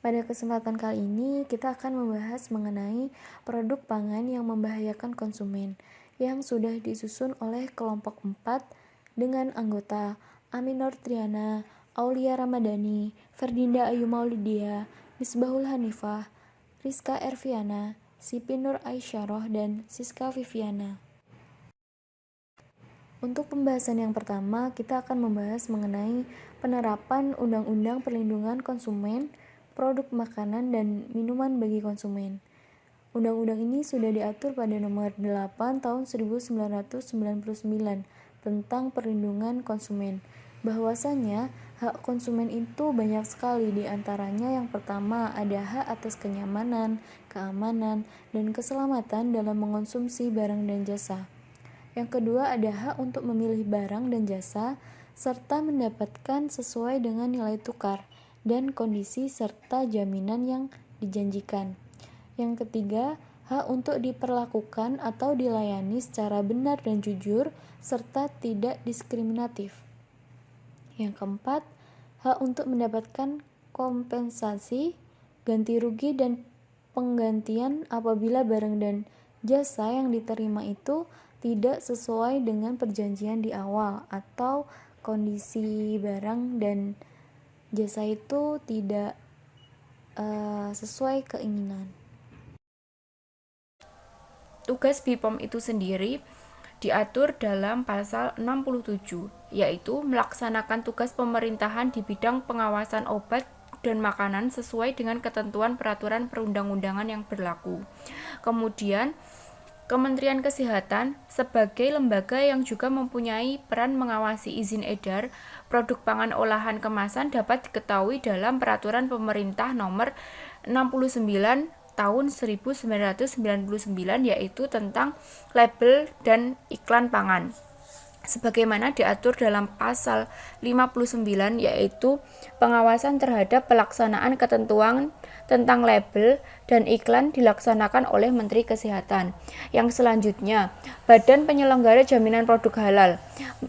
Pada kesempatan kali ini, kita akan membahas mengenai produk pangan yang membahayakan konsumen, yang sudah disusun oleh kelompok 4 dengan anggota Aminor Triana, Aulia Ramadhani, Ferdinda Ayu Maulidia, Misbahul Hanifah, Rizka Erviana, Siti Nur Aisyarah, dan Siska Viviana. Untuk pembahasan yang pertama, kita akan membahas mengenai penerapan Undang-Undang Perlindungan Konsumen, Produk Makanan dan Minuman bagi Konsumen. Undang-undang ini sudah diatur pada nomor 8 tahun 1999 tentang perlindungan konsumen. Bahwasanya hak konsumen itu banyak sekali, di antaranya yang pertama ada hak atas kenyamanan, keamanan, dan keselamatan dalam mengonsumsi barang dan jasa. Yang kedua ada hak untuk memilih barang dan jasa serta mendapatkan sesuai dengan nilai tukar dan kondisi serta jaminan yang dijanjikan. Yang ketiga, hak untuk diperlakukan atau dilayani secara benar dan jujur serta tidak diskriminatif. Yang keempat, hak untuk mendapatkan kompensasi, ganti rugi dan penggantian apabila barang dan jasa yang diterima itu tidak sesuai dengan perjanjian di awal atau kondisi barang dan jasa itu tidak sesuai keinginan. Tugas BPOM itu sendiri diatur dalam pasal 67, yaitu melaksanakan tugas pemerintahan di bidang pengawasan obat dan makanan sesuai dengan ketentuan peraturan perundang-undangan yang berlaku. Kemudian, Kementerian Kesehatan sebagai lembaga yang juga mempunyai peran mengawasi izin edar produk pangan olahan kemasan dapat diketahui dalam peraturan pemerintah nomor 69 tahun 1999, yaitu tentang label dan iklan pangan. Sebagaimana diatur dalam pasal 59, yaitu pengawasan terhadap pelaksanaan ketentuan tentang label dan iklan dilaksanakan oleh Menteri Kesehatan. Yang selanjutnya, Badan Penyelenggara Jaminan Produk Halal,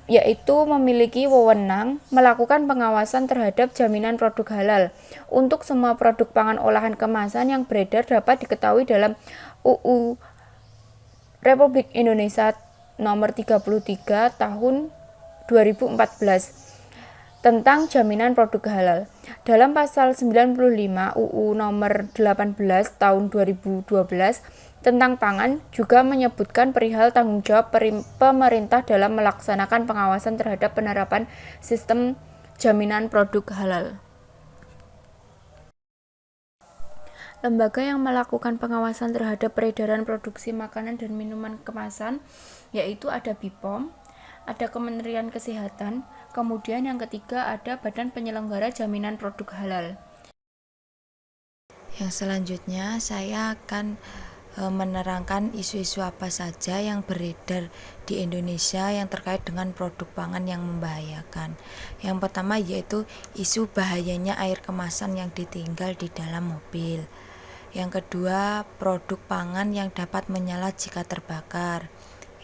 yaitu memiliki wewenang melakukan pengawasan terhadap jaminan produk halal. Untuk semua produk pangan olahan kemasan yang beredar dapat diketahui dalam UU Republik Indonesia nomor 33 tahun 2014 tentang jaminan produk halal. Dalam pasal 95 UU nomor 18 tahun 2012 tentang pangan juga menyebutkan perihal tanggung jawab pemerintah dalam melaksanakan pengawasan terhadap penerapan sistem jaminan produk halal. Lembaga yang melakukan pengawasan terhadap peredaran produksi makanan dan minuman kemasan yaitu ada BPOM, ada Kementerian Kesehatan, kemudian yang ketiga ada Badan Penyelenggara Jaminan Produk Halal. Yang selanjutnya saya akan menerangkan isu-isu apa saja yang beredar di Indonesia yang terkait dengan produk pangan yang membahayakan. Yang pertama yaitu isu bahayanya air kemasan yang ditinggal di dalam mobil. Yang kedua, produk pangan yang dapat menyala jika terbakar.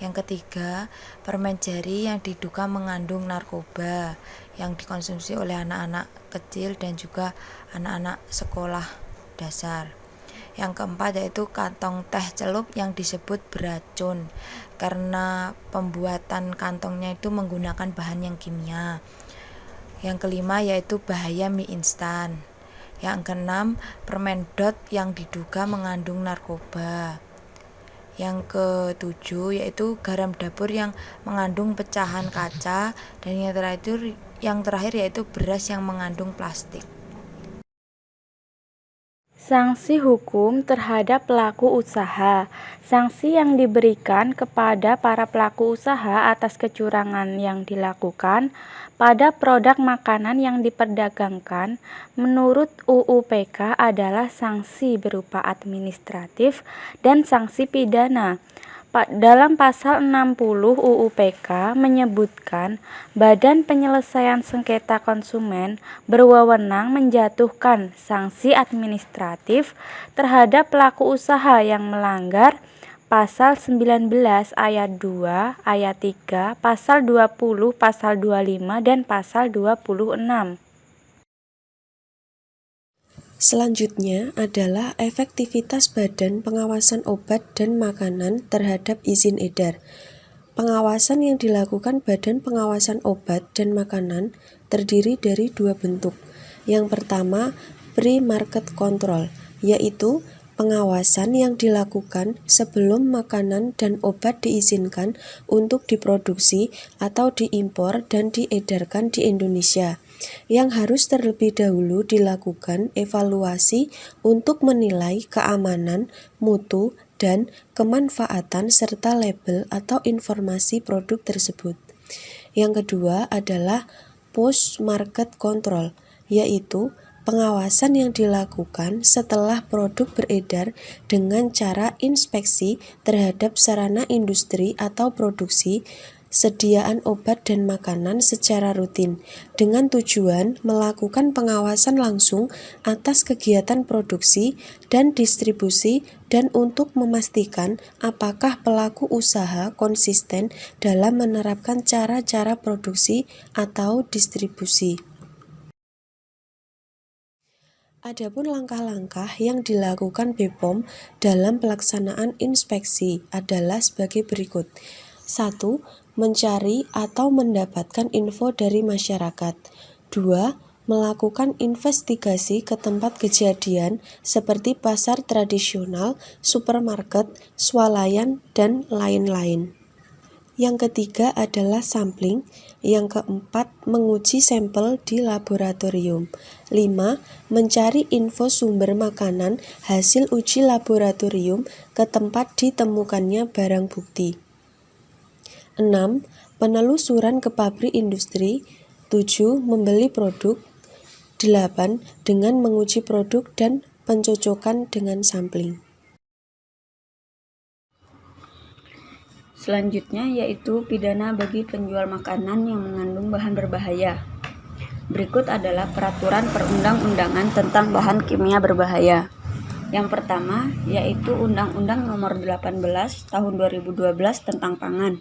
Yang ketiga, permen jari yang diduga mengandung narkoba yang dikonsumsi oleh anak-anak kecil dan juga anak-anak sekolah dasar. Yang keempat yaitu kantong teh celup yang disebut beracun karena pembuatan kantongnya itu menggunakan bahan yang kimia. Yang kelima yaitu bahaya mie instan. Yang keenam, permen dot yang diduga mengandung narkoba. Yang ketujuh yaitu garam dapur yang mengandung pecahan kaca, dan yang terakhir yaitu beras yang mengandung plastik. Sanksi hukum terhadap pelaku usaha. Sanksi yang diberikan kepada para pelaku usaha atas kecurangan yang dilakukan pada produk makanan yang diperdagangkan menurut UU PK adalah sanksi berupa administratif dan sanksi pidana. Dalam pasal 60 UU PK menyebutkan Badan Penyelesaian Sengketa Konsumen berwenang menjatuhkan sanksi administratif terhadap pelaku usaha yang melanggar pasal 19 ayat 2, ayat 3, pasal 20, pasal 25, dan pasal 26. Selanjutnya adalah efektivitas Badan Pengawasan Obat dan Makanan terhadap izin edar. Pengawasan yang dilakukan Badan Pengawasan Obat dan Makanan terdiri dari dua bentuk. Yang pertama, pre-market control, yaitu pengawasan yang dilakukan sebelum makanan dan obat diizinkan untuk diproduksi atau diimpor dan diedarkan di Indonesia, yang harus terlebih dahulu dilakukan evaluasi untuk menilai keamanan, mutu, dan kemanfaatan serta label atau informasi produk tersebut. Yang kedua adalah post-market control, yaitu pengawasan yang dilakukan setelah produk beredar dengan cara inspeksi terhadap sarana industri atau produksi, sediaan obat dan makanan secara rutin, dengan tujuan melakukan pengawasan langsung atas kegiatan produksi dan distribusi dan untuk memastikan apakah pelaku usaha konsisten dalam menerapkan cara-cara produksi atau distribusi. Adapun langkah-langkah yang dilakukan BPOM dalam pelaksanaan inspeksi adalah sebagai berikut. 1. Mencari atau mendapatkan info dari masyarakat. 2. Melakukan investigasi ke tempat kejadian seperti pasar tradisional, supermarket, swalayan, dan lain-lain. Yang ketiga adalah sampling. Yang keempat, menguji sampel di laboratorium. 5. Mencari info sumber makanan hasil uji laboratorium ke tempat ditemukannya barang bukti. 6. Penelusuran ke pabrik industri. 7. Membeli produk. 8. Dengan menguji produk dan pencocokan dengan sampling. Selanjutnya yaitu pidana bagi penjual makanan yang mengandung bahan berbahaya. Berikut adalah peraturan perundang-undangan tentang bahan kimia berbahaya. Yang pertama yaitu Undang-Undang Nomor 18 Tahun 2012 tentang Pangan.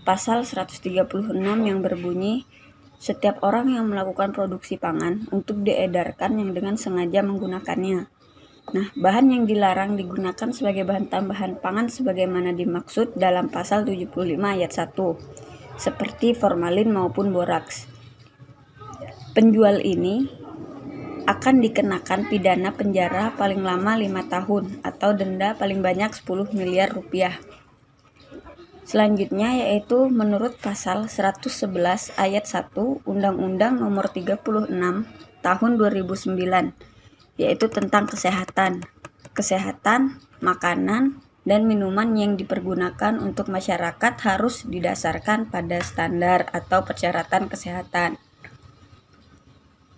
Pasal 136 yang berbunyi, setiap orang yang melakukan produksi pangan untuk diedarkan yang dengan sengaja menggunakannya. Nah, bahan yang dilarang digunakan sebagai bahan tambahan pangan sebagaimana dimaksud dalam pasal 75 ayat 1, seperti formalin maupun boraks. Penjual ini akan dikenakan pidana penjara paling lama 5 tahun atau denda paling banyak 10 miliar rupiah. Selanjutnya yaitu menurut pasal 111 ayat 1 Undang-Undang Nomor 36 Tahun 2009, yaitu tentang kesehatan, makanan, dan minuman yang dipergunakan untuk masyarakat harus didasarkan pada standar atau persyaratan kesehatan.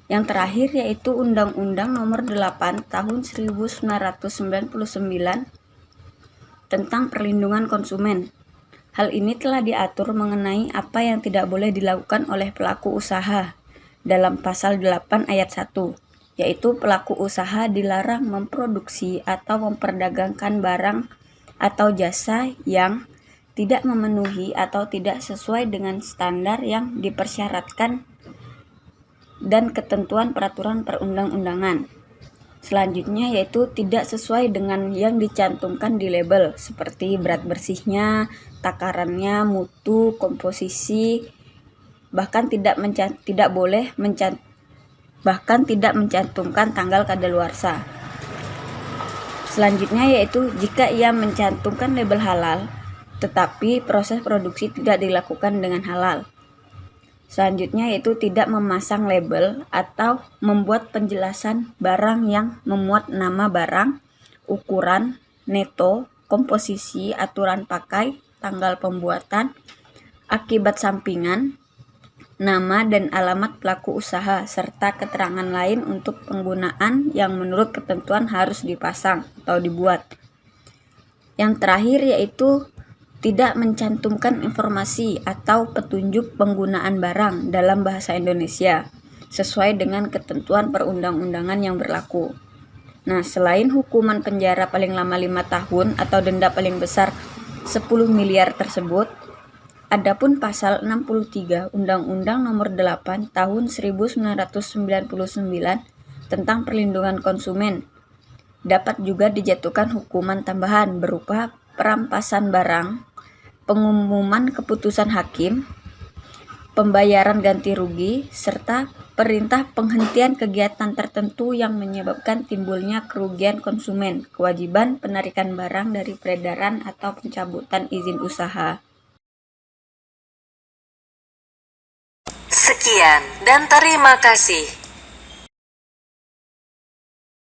Yang terakhir yaitu Undang-Undang Nomor 8 Tahun 1999 tentang perlindungan konsumen. Hal ini telah diatur mengenai apa yang tidak boleh dilakukan oleh pelaku usaha dalam pasal 8 ayat 1, yaitu pelaku usaha dilarang memproduksi atau memperdagangkan barang atau jasa yang tidak memenuhi atau tidak sesuai dengan standar yang dipersyaratkan dan ketentuan peraturan perundang-undangan. Selanjutnya yaitu tidak sesuai dengan yang dicantumkan di label seperti berat bersihnya, takarannya, mutu, komposisi, bahkan tidak mencantumkan tanggal kadaluarsa. Selanjutnya yaitu jika ia mencantumkan label halal, tetapi proses produksi tidak dilakukan dengan halal. Selanjutnya yaitu tidak memasang label atau membuat penjelasan barang yang memuat nama barang, ukuran, neto, komposisi, aturan pakai, tanggal pembuatan, akibat sampingan, nama dan alamat pelaku usaha, serta keterangan lain untuk penggunaan yang menurut ketentuan harus dipasang atau dibuat. Yang terakhir yaitu tidak mencantumkan informasi atau petunjuk penggunaan barang dalam bahasa Indonesia sesuai dengan ketentuan perundang-undangan yang berlaku. Nah, selain hukuman penjara paling lama 5 tahun atau denda paling besar 10 miliar tersebut, adapun pasal 63 Undang-Undang Nomor 8 Tahun 1999 tentang perlindungan konsumen. Dapat juga dijatuhkan hukuman tambahan berupa perampasan barang, pengumuman keputusan hakim, pembayaran ganti rugi, serta perintah penghentian kegiatan tertentu yang menyebabkan timbulnya kerugian konsumen, kewajiban penarikan barang dari peredaran atau pencabutan izin usaha. Sekian dan terima kasih.